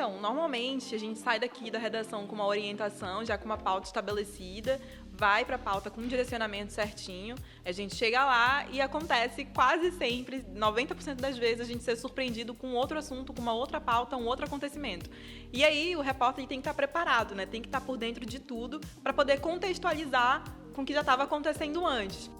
Então, normalmente a gente sai daqui da redação com uma orientação, já com uma pauta estabelecida, vai para a pauta com um direcionamento certinho, a gente chega lá e acontece quase sempre, 90% das vezes, a gente ser surpreendido com outro assunto, com uma outra pauta, um outro acontecimento. E aí o repórter tem que estar preparado, né? Tem que estar por dentro de tudo para poder contextualizar com o que já estava acontecendo antes.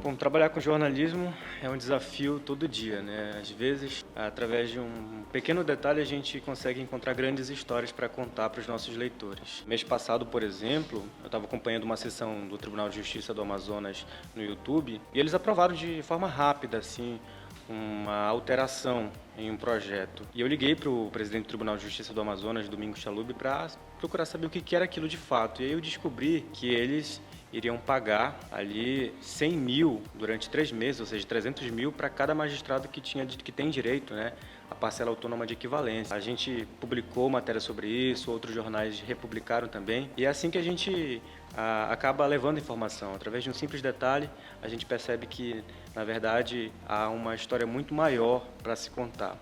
Bom, trabalhar com jornalismo é um desafio todo dia, né? Às vezes, através de um pequeno detalhe, a gente consegue encontrar grandes histórias para contar para os nossos leitores. Mês passado, por exemplo, eu estava acompanhando uma sessão do Tribunal de Justiça do Amazonas no YouTube e eles aprovaram de forma rápida, assim, uma alteração em um projeto. E eu liguei para o presidente do Tribunal de Justiça do Amazonas, Domingos Chalub, para procurar saber o que era aquilo de fato. E aí eu descobri que eles iriam pagar ali 100 mil durante 3 meses, ou seja, 300 mil para cada magistrado que tem direito, né, a parcela autônoma de equivalência. A gente publicou matéria sobre isso, outros jornais republicaram também, e é assim que a gente acaba levando informação. Através de um simples detalhe, a gente percebe que, na verdade, há uma história muito maior para se contar.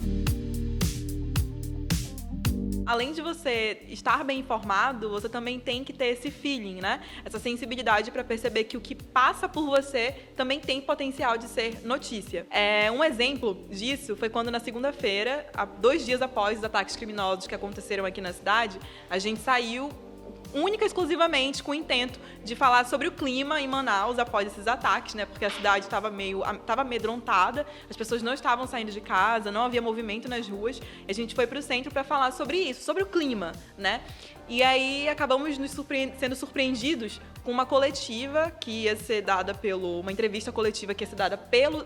Além de você estar bem informado, você também tem que ter esse feeling, né? Essa sensibilidade para perceber que o que passa por você também tem potencial de ser notícia. Um exemplo disso foi quando na segunda-feira, 2 dias após os ataques criminosos que aconteceram aqui na cidade, a gente saiu única e exclusivamente com o intento de falar sobre o clima em Manaus após esses ataques, né? Porque a cidade estava amedrontada, as pessoas não estavam saindo de casa, não havia movimento nas ruas. E a gente foi para o centro para falar sobre isso, sobre o clima, né? E aí acabamos sendo surpreendidos com uma coletiva que ia ser dada uma entrevista coletiva que ia ser dada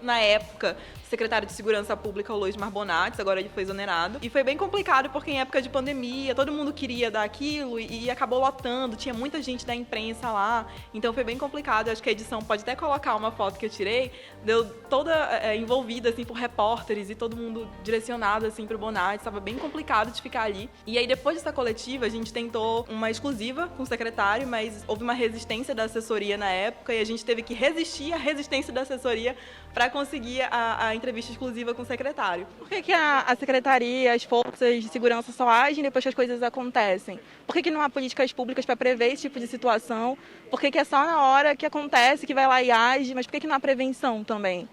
na época, secretário de Segurança Pública, o Luiz Marbonates, agora ele foi exonerado. E foi bem complicado porque em época de pandemia, todo mundo queria dar aquilo e acabou lotando, tinha muita gente da imprensa lá, então foi bem complicado. Eu acho que a edição pode até colocar uma foto que eu tirei, deu toda envolvida assim por repórteres e todo mundo direcionado assim pro Bonates, estava bem complicado de ficar ali. E aí depois dessa coletiva a gente tentou uma exclusiva com o secretário, mas houve uma resistência da assessoria na época e a gente teve que resistir à resistência da assessoria para conseguir a entrevista exclusiva com o secretário. Por que a secretaria, as forças de segurança só agem depois que as coisas acontecem? Por que não há políticas públicas para prever esse tipo de situação? Por que é só na hora que acontece que vai lá e age? Mas por que não há prevenção também?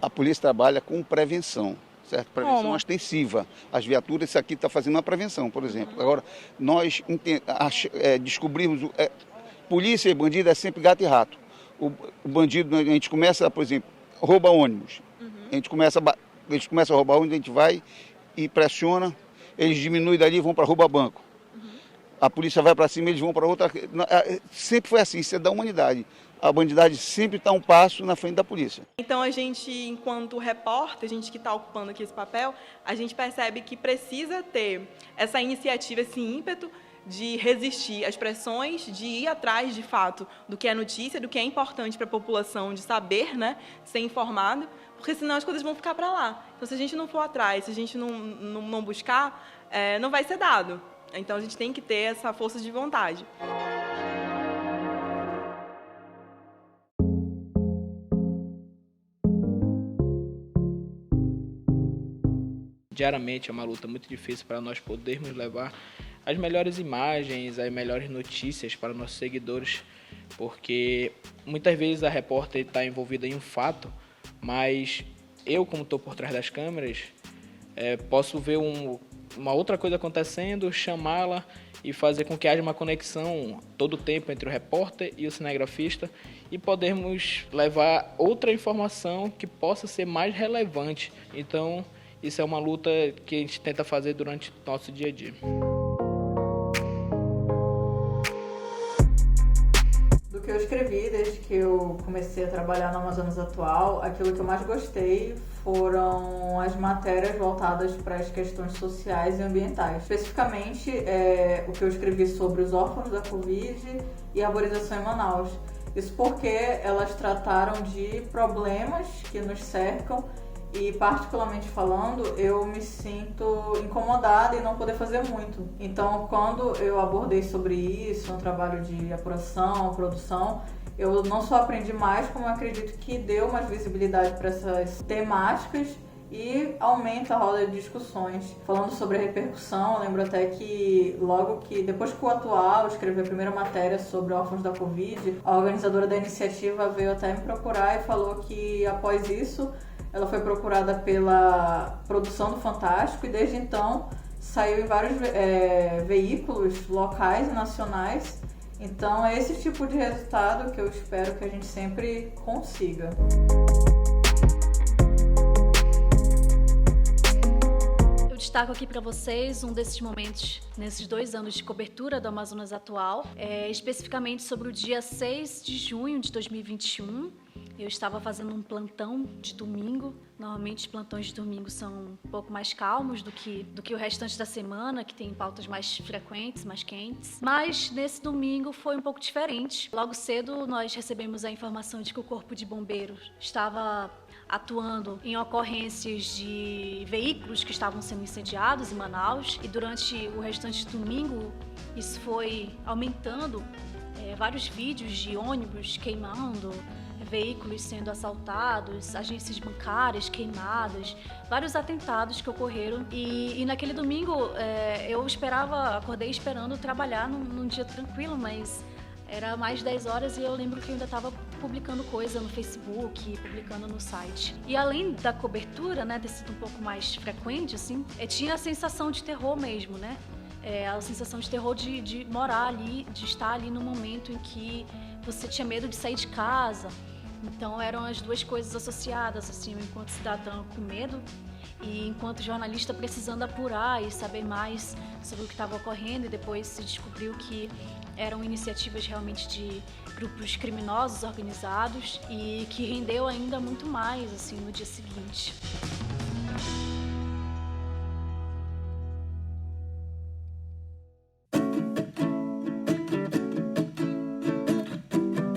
A polícia trabalha com prevenção, certo? Prevenção ostensiva. As viaturas, isso aqui está fazendo uma prevenção, por exemplo. Agora, nós descobrimos... polícia e bandido é sempre gato e rato. O bandido, a gente começa, por exemplo, rouba ônibus. Eles começam a roubar ônibus, a gente vai e pressiona, eles diminuem dali e vão para roubar banco. A polícia vai para cima, eles vão para outra... Sempre foi assim, isso é da humanidade. A bandidagem sempre está um passo na frente da polícia. Então a gente, enquanto repórter, a gente que está ocupando aqui esse papel, a gente percebe que precisa ter essa iniciativa, esse ímpeto de resistir às pressões, de ir atrás, de fato, do que é notícia, do que é importante para a população, de saber, né, ser informado, porque senão as coisas vão ficar para lá. Então, se a gente não for atrás, se a gente não buscar, não vai ser dado. Então, a gente tem que ter essa força de vontade. Diariamente é uma luta muito difícil para nós podermos levar as melhores imagens, as melhores notícias para nossos seguidores, porque muitas vezes a repórter está envolvida em um fato, mas eu, como estou por trás das câmeras, posso ver uma outra coisa acontecendo, chamá-la e fazer com que haja uma conexão todo o tempo entre o repórter e o cinegrafista e podermos levar outra informação que possa ser mais relevante. Então, isso é uma luta que a gente tenta fazer durante o nosso dia a dia. Do que eu escrevi desde que eu comecei a trabalhar no Amazonas Atual, aquilo que eu mais gostei foram as matérias voltadas para as questões sociais e ambientais. Especificamente, o que eu escrevi sobre os órfãos da Covid e a arborização em Manaus. Isso porque elas trataram de problemas que nos cercam e, particularmente falando, eu me sinto incomodada em não poder fazer muito. Então, quando eu abordei sobre isso, no trabalho de apuração, produção, eu não só aprendi mais, como eu acredito que deu mais visibilidade para essas temáticas e aumenta a roda de discussões. Falando sobre a repercussão, eu lembro até que depois que o Atual escreveu a primeira matéria sobre órfãos da Covid, a organizadora da iniciativa veio até me procurar e falou que após isso ela foi procurada pela produção do Fantástico e desde então saiu em vários veículos locais e nacionais. Então é esse tipo de resultado que eu espero que a gente sempre consiga. Destaco aqui para vocês um desses momentos nesses 2 anos de cobertura do Amazonas Atual, especificamente sobre o dia 6 de junho de 2021. Eu estava fazendo um plantão de domingo. Normalmente os plantões de domingo são um pouco mais calmos do que o restante da semana, que tem pautas mais frequentes, mais quentes. Mas nesse domingo foi um pouco diferente. Logo cedo nós recebemos a informação de que o Corpo de Bombeiros estava atuando em ocorrências de veículos que estavam sendo incendiados em Manaus, e durante o restante do domingo isso foi aumentando, vários vídeos de ônibus queimando, veículos sendo assaltados, agências bancárias queimadas, vários atentados que ocorreram. E naquele domingo eu acordei esperando trabalhar num dia tranquilo, mas era mais de 10 horas e eu lembro que eu ainda estava publicando coisa no Facebook, publicando no site. E além da cobertura, né, ter sido um pouco mais frequente, assim, tinha a sensação de terror mesmo, né? A sensação de terror de morar ali, de estar ali no momento em que você tinha medo de sair de casa. Então eram as duas coisas associadas, assim, eu, enquanto cidadã com medo e enquanto jornalista precisando apurar e saber mais sobre o que estava ocorrendo, e depois se descobriu que eram iniciativas realmente de grupos criminosos organizados e que rendeu ainda muito mais, assim, no dia seguinte.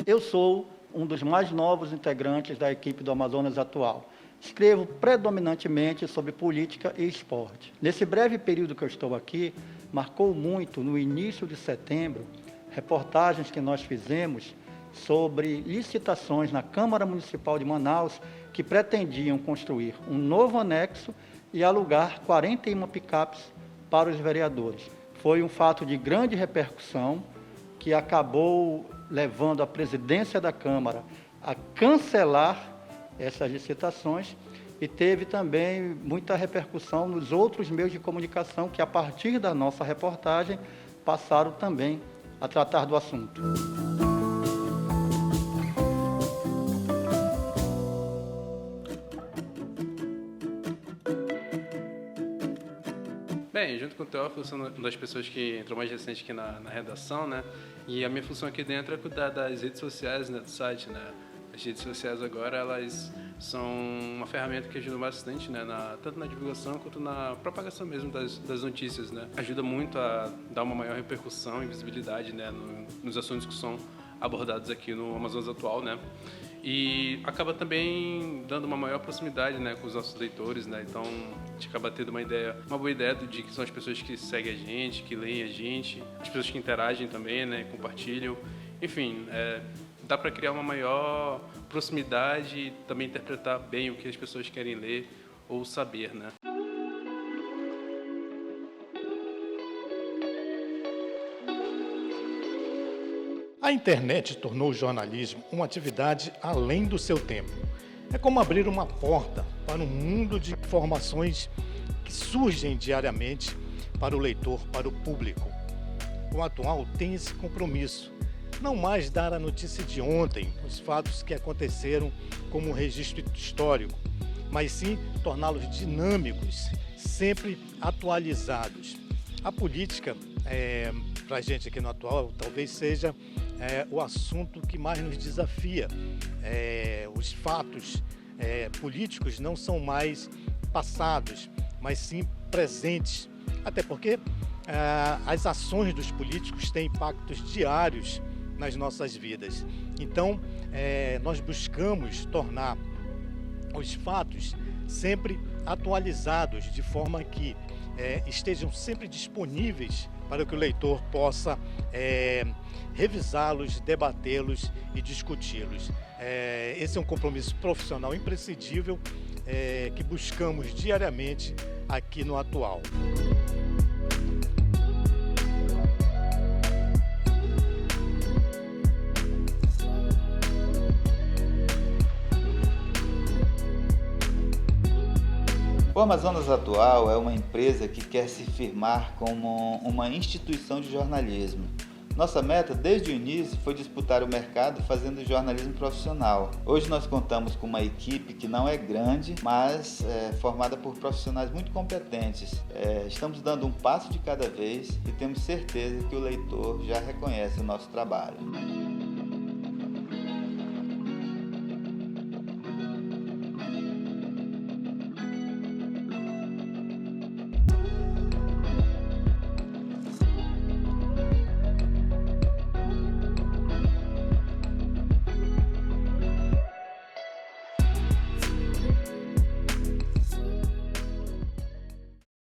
Eu sou um dos mais novos integrantes da equipe do Amazonas Atual. Escrevo predominantemente sobre política e esporte. Nesse breve período que eu estou aqui, marcou muito, no início de setembro, reportagens que nós fizemos sobre licitações na Câmara Municipal de Manaus que pretendiam construir um novo anexo e alugar 41 picapes para os vereadores. Foi um fato de grande repercussão que acabou levando a presidência da Câmara a cancelar essas licitações, e teve também muita repercussão nos outros meios de comunicação que, a partir da nossa reportagem, passaram também a tratar do assunto. Bem, junto com o Teófilo, eu sou uma das pessoas que entrou mais recente aqui na redação, né? E a minha função aqui dentro é cuidar das redes sociais, né, do site, né? As redes sociais agora, elas são uma ferramenta que ajuda bastante, né, tanto na divulgação quanto na propagação mesmo das notícias, né? Ajuda muito a dar uma maior repercussão e visibilidade, né, nos assuntos que são abordados aqui no Amazonas Atual, né? E acaba também dando uma maior proximidade, né, com os nossos leitores, né? Então a gente acaba tendo uma boa ideia de que são as pessoas que seguem a gente, que leem a gente, as pessoas que interagem também, né, compartilham. Enfim, dá para criar uma maior proximidade e também interpretar bem o que as pessoas querem ler ou saber, né? A internet tornou o jornalismo uma atividade além do seu tempo. É como abrir uma porta para um mundo de informações que surgem diariamente para o leitor, para o público. O Atual tem esse compromisso, não mais dar a notícia de ontem, os fatos que aconteceram como um registro histórico, mas sim torná-los dinâmicos, sempre atualizados. A política, para a gente aqui no Atual, talvez seja o assunto que mais nos desafia. Os fatos políticos não são mais passados, mas sim presentes. Até porque as ações dos políticos têm impactos diários nas nossas vidas. Então, nós buscamos tornar os fatos sempre atualizados, de forma que estejam sempre disponíveis para que o leitor possa revisá-los, debatê-los e discuti-los. Esse é um compromisso profissional imprescindível que buscamos diariamente aqui no Atual. O Amazonas Atual é uma empresa que quer se firmar como uma instituição de jornalismo. Nossa meta, desde o início, foi disputar o mercado fazendo jornalismo profissional. Hoje nós contamos com uma equipe que não é grande, mas formada por profissionais muito competentes. Estamos dando um passo de cada vez e temos certeza que o leitor já reconhece o nosso trabalho.